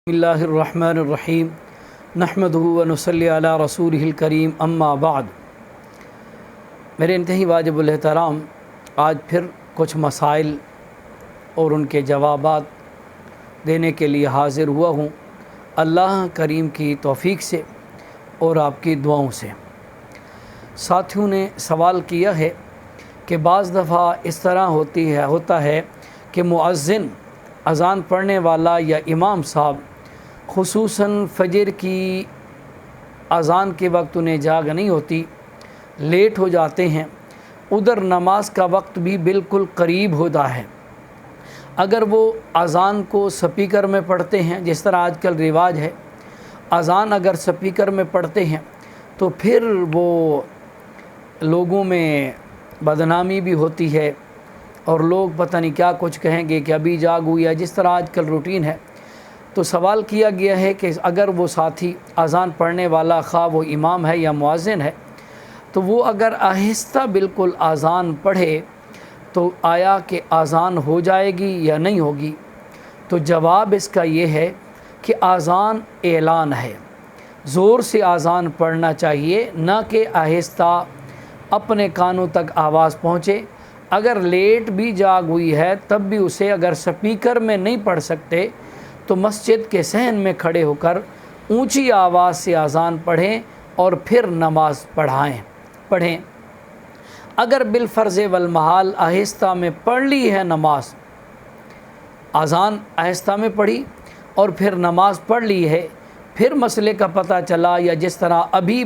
اللہ الرحمن الرحیم نحمدہ و نصلی علی رسولہ الکریم اما بعد۔ میرے انتہائی واجب الاحترام، آج پھر کچھ مسائل اور ان کے جوابات دینے کے لیے حاضر ہوا ہوں، اللہ کریم کی توفیق سے اور آپ کی دعاؤں سے۔ ساتھیوں نے سوال کیا ہے کہ بعض دفعہ اس طرح ہوتا ہے کہ مؤذن، اذان پڑھنے والا یا امام صاحب خصوصاً فجر کی اذان کے وقت انہیں جاگ نہیں ہوتی، لیٹ ہو جاتے ہیں، ادھر نماز کا وقت بھی بالکل قریب ہوتا ہے۔ اگر وہ اذان کو سپیکر میں پڑھتے ہیں، جس طرح آج کل رواج ہے، اذان اگر سپیکر میں پڑھتے ہیں تو پھر وہ لوگوں میں بدنامی بھی ہوتی ہے اور لوگ پتہ نہیں کیا کچھ کہیں گے کہ ابھی جاگ ہوئی ہے، جس طرح آج کل روٹین ہے۔ تو سوال کیا گیا ہے کہ اگر وہ ساتھی اذان پڑھنے والا، خواہ وہ امام ہے یا مؤذن ہے، تو وہ اگر آہستہ بالکل اذان پڑھے تو آیا کہ اذان ہو جائے گی یا نہیں ہوگی؟ تو جواب اس کا یہ ہے کہ اذان اعلان ہے، زور سے اذان پڑھنا چاہیے، نہ کہ آہستہ اپنے کانوں تک آواز پہنچے۔ اگر لیٹ بھی جاگ ہوئی ہے تب بھی اسے اگر سپیکر میں نہیں پڑھ سکتے تو مسجد کے صحن میں کھڑے ہو کر اونچی آواز سے اذان پڑھیں اور پھر نماز پڑھیں۔ اگر بالفرض والمحال آہستہ میں پڑھ لی ہے نماز، اذان آہستہ میں پڑھی اور پھر نماز پڑھ لی ہے، پھر مسئلے کا پتہ چلا، یا جس طرح ابھی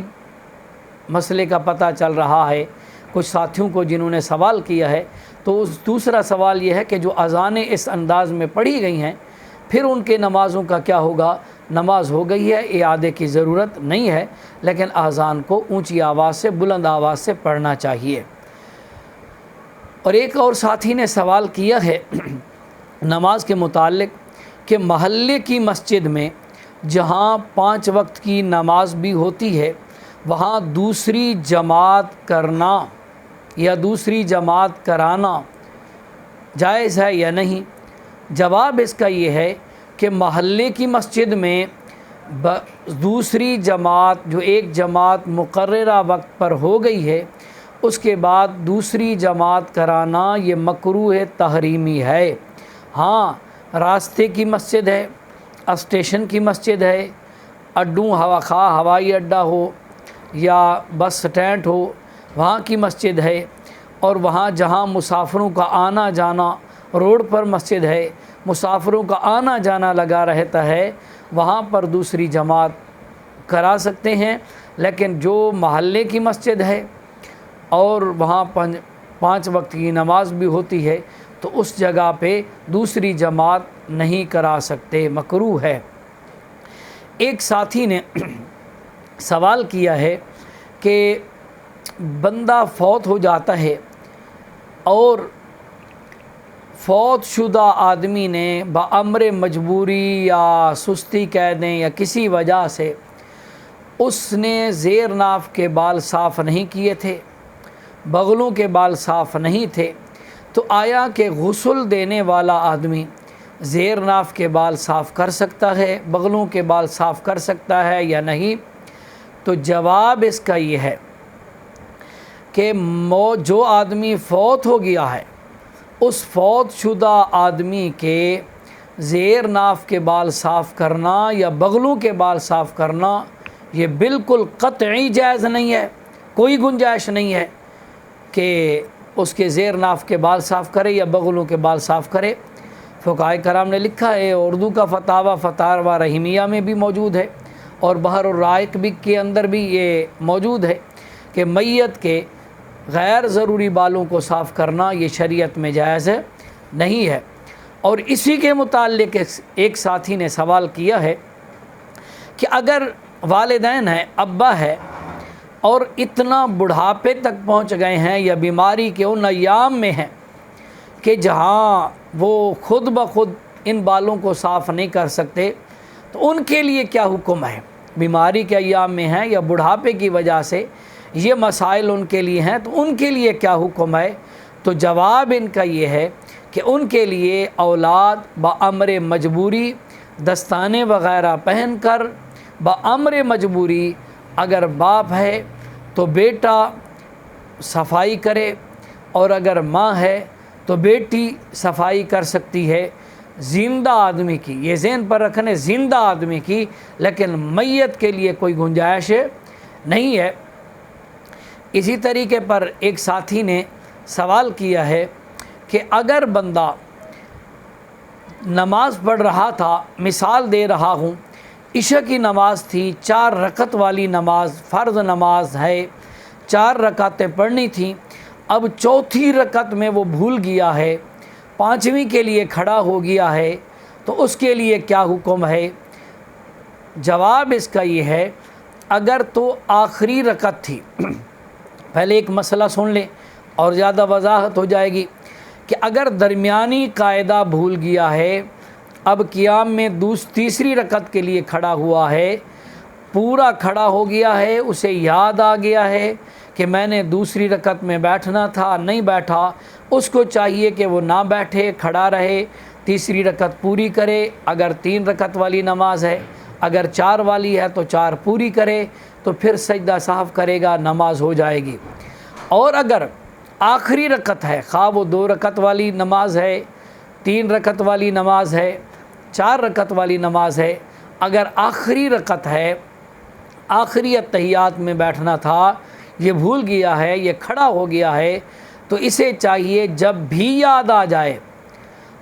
مسئلے کا پتہ چل رہا ہے کچھ ساتھیوں کو جنہوں نے سوال کیا ہے، تو دوسرا سوال یہ ہے کہ جو اذانیں اس انداز میں پڑھی گئی ہیں پھر ان کے نمازوں کا کیا ہوگا؟ نماز ہو گئی ہے، اعادے کی ضرورت نہیں ہے، لیکن اذان کو اونچی آواز سے، بلند آواز سے پڑھنا چاہیے۔ اور ایک اور ساتھی نے سوال کیا ہے نماز کے متعلق کہ محلے کی مسجد میں جہاں 5 وقت کی نماز بھی ہوتی ہے، وہاں دوسری جماعت کرنا یا دوسری جماعت کرانا جائز ہے یا نہیں؟ جواب اس کا یہ ہے کہ محلے کی مسجد میں دوسری جماعت، جو ایک جماعت مقررہ وقت پر ہو گئی ہے، اس کے بعد دوسری جماعت کرانا یہ مکروہ تحریمی ہے۔ ہاں، راستے کی مسجد ہے، اسٹیشن کی مسجد ہے، خواہ ہوائی اڈہ ہو یا بس سٹینڈ ہو، وہاں کی مسجد ہے، اور وہاں جہاں مسافروں کا آنا جانا، روڈ پر مسجد ہے، مسافروں کا آنا جانا لگا رہتا ہے، وہاں پر دوسری جماعت کرا سکتے ہیں۔ لیکن جو محلے کی مسجد ہے اور وہاں 5 وقت کی نماز بھی ہوتی ہے تو اس جگہ پہ دوسری جماعت نہیں کرا سکتے، مکروہ ہے۔ ایک ساتھی نے سوال کیا ہے کہ بندہ فوت ہو جاتا ہے اور فوت شدہ آدمی نے بامر مجبوری یا سستی کہہ دیں یا کسی وجہ سے اس نے زیر ناف کے بال صاف نہیں کیے تھے، بغلوں کے بال صاف نہیں تھے، تو آیا کہ غسل دینے والا آدمی زیر ناف کے بال صاف کر سکتا ہے، بغلوں کے بال صاف کر سکتا ہے یا نہیں؟ تو جواب اس کا یہ ہے کہ جو آدمی فوت ہو گیا ہے، اس فوت شدہ آدمی کے زیر ناف کے بال صاف کرنا یا بغلوں کے بال صاف کرنا یہ بالکل قطعی جائز نہیں ہے، کوئی گنجائش نہیں ہے کہ اس کے زیر ناف کے بال صاف کرے یا بغلوں کے بال صاف کرے۔ فقہاء کرام نے لکھا ہے، اردو کا فتاوی رحیمیہ میں بھی موجود ہے اور بحر الرائق بھی کے اندر بھی یہ موجود ہے کہ میت کے غیر ضروری بالوں کو صاف کرنا یہ شریعت میں جائز نہیں ہے۔ اور اسی کے متعلق ایک ساتھی نے سوال کیا ہے کہ اگر والدین ہیں، ابا ہے، اور اتنا بڑھاپے تک پہنچ گئے ہیں یا بیماری کے ان ایام میں ہیں کہ جہاں وہ خود بخود ان بالوں کو صاف نہیں کر سکتے، تو ان کے لیے کیا حکم ہے؟ بیماری کے ایام میں ہیں یا بڑھاپے کی وجہ سے یہ مسائل ان کے لیے ہیں، تو ان کے لیے کیا حکم ہے؟ تو جواب ان کا یہ ہے کہ ان کے لیے اولاد بامر مجبوری دستانے وغیرہ پہن کر بامر مجبوری، اگر باپ ہے تو بیٹا صفائی کرے، اور اگر ماں ہے تو بیٹی صفائی کر سکتی ہے زندہ آدمی کی، یہ ذہن پر رکھنے، زندہ آدمی کی، لیکن میت کے لیے کوئی گنجائش نہیں ہے۔ اسی طریقے پر ایک ساتھی نے سوال کیا ہے کہ اگر بندہ نماز پڑھ رہا تھا، مثال دے رہا ہوں، عشاء کی نماز تھی، 4 رکعت والی نماز، فرض نماز ہے، 4 رکعتیں پڑھنی تھیں، اب چوتھی رکعت میں وہ بھول گیا ہے، 5ویں کے لیے کھڑا ہو گیا ہے، تو اس کے لیے کیا حکم ہے؟ جواب اس کا یہ ہے، اگر تو آخری رکعت تھی، پہلے ایک مسئلہ سن لیں اور زیادہ وضاحت ہو جائے گی، کہ اگر درمیانی قاعدہ بھول گیا ہے، اب قیام میں تیسری رکعت کے لیے کھڑا ہوا ہے، پورا کھڑا ہو گیا ہے، اسے یاد آ گیا ہے کہ میں نے دوسری رکعت میں بیٹھنا تھا، نہیں بیٹھا، اس کو چاہیے کہ وہ نہ بیٹھے، کھڑا رہے، تیسری رکعت پوری کرے۔ اگر 3 رکعت والی نماز ہے، اگر 4 والی ہے تو 4 پوری کرے، تو پھر سجدہ سہو کرے گا، نماز ہو جائے گی۔ اور اگر آخری رکعت ہے، خواہ وہ 2 رکعت والی نماز ہے، 3 رکعت والی نماز ہے، 4 رکعت والی نماز ہے، اگر آخری رکعت ہے، آخری اتحیات میں بیٹھنا تھا، یہ بھول گیا ہے، یہ کھڑا ہو گیا ہے، تو اسے چاہیے جب بھی یاد آ جائے،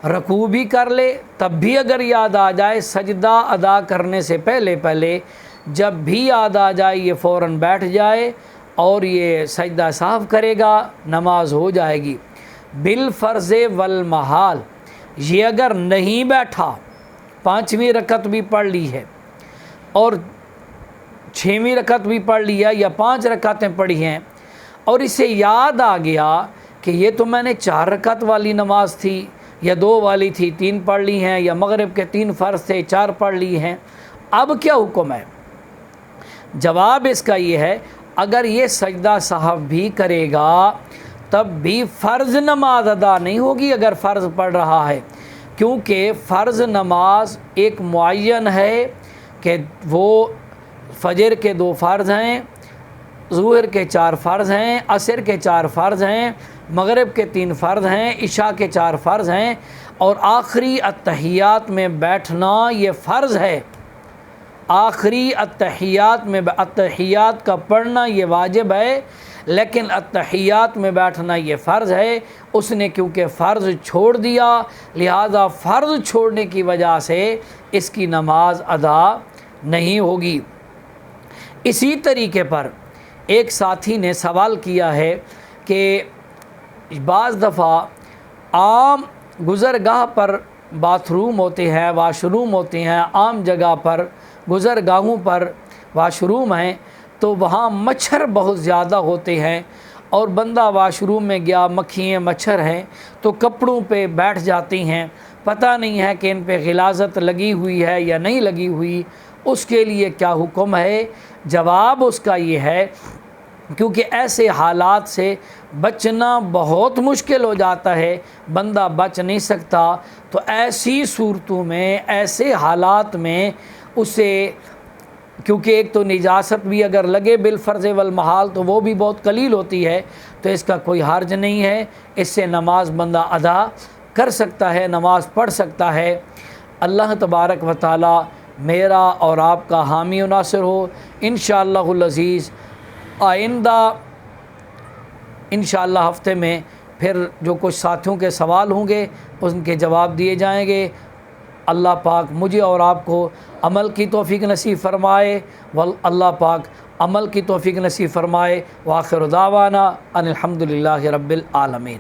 رکوع بھی کر لے، تب بھی اگر یاد آ جائے، سجدہ ادا کرنے سے پہلے جب بھی یاد آ جائے، یہ فوراً بیٹھ جائے اور یہ سجدہ سہو کرے گا، نماز ہو جائے گی۔ بالفرض والمحال، یہ اگر نہیں بیٹھا، 5ویں رکعت بھی پڑھ لی ہے اور 6ویں رکعت بھی پڑھ لی ہے، یا 5 رکعتیں پڑھی ہیں، اور اسے یاد آ گیا کہ یہ تو میں نے 4 رکعت والی نماز تھی، یا 2 والی تھی، 3 پڑھ لی ہیں، یا مغرب کے 3 فرض تھے، 4 پڑھ لی ہیں، اب کیا حکم ہے؟ جواب اس کا یہ ہے، اگر یہ سجدہ سہو بھی کرے گا تب بھی فرض نماز ادا نہیں ہوگی اگر فرض پڑھ رہا ہے، کیونکہ فرض نماز ایک معین ہے کہ وہ فجر کے 2 فرض ہیں، ظہر کے 4 فرض ہیں، عصر کے 4 فرض ہیں، مغرب کے 3 فرض ہیں، عشاء کے 4 فرض ہیں، اور آخری اتحیات میں بیٹھنا یہ فرض ہے۔ آخری اتحیات کا پڑھنا یہ واجب ہے، لیکن اتحیات میں بیٹھنا یہ فرض ہے۔ اس نے کیونکہ فرض چھوڑ دیا، لہذا فرض چھوڑنے کی وجہ سے اس کی نماز ادا نہیں ہوگی۔ اسی طریقے پر ایک ساتھی نے سوال کیا ہے کہ بعض دفعہ عام گزرگاہ پر باتھ روم ہوتے ہیں، واش روم ہوتے ہیں، عام جگہ پر گزرگاہوں پر واش روم ہیں، تو وہاں مچھر بہت زیادہ ہوتے ہیں، اور بندہ واش روم میں گیا، مکھیاں مچھر ہیں تو کپڑوں پہ بیٹھ جاتی ہیں، پتہ نہیں ہے کہ ان پہ غلاظت لگی ہوئی ہے یا نہیں لگی ہوئی، اس کے لیے کیا حکم ہے؟ جواب اس کا یہ ہے، کیونکہ ایسے حالات سے بچنا بہت مشکل ہو جاتا ہے، بندہ بچ نہیں سکتا، تو ایسی صورتوں میں، ایسے حالات میں اسے، کیونکہ ایک تو نجاست بھی اگر لگے بالفرض والمحال تو وہ بھی بہت قلیل ہوتی ہے، تو اس کا کوئی حرج نہیں ہے، اس سے نماز بندہ ادا کر سکتا ہے، نماز پڑھ سکتا ہے۔ اللہ تبارک و تعالی میرا اور آپ کا حامی و ناصر ہو۔ انشاءاللہ العزیز آئندہ انشاءاللہ ہفتے میں پھر جو کچھ ساتھیوں کے سوال ہوں گے ان کے جواب دیے جائیں گے۔ اللہ پاک مجھے اور آپ کو عمل کی توفیق نصیب فرمائے، اللہ پاک عمل کی توفیق نصیب فرمائے۔ وآخر دعوانا ان الحمد للہ رب العالمین۔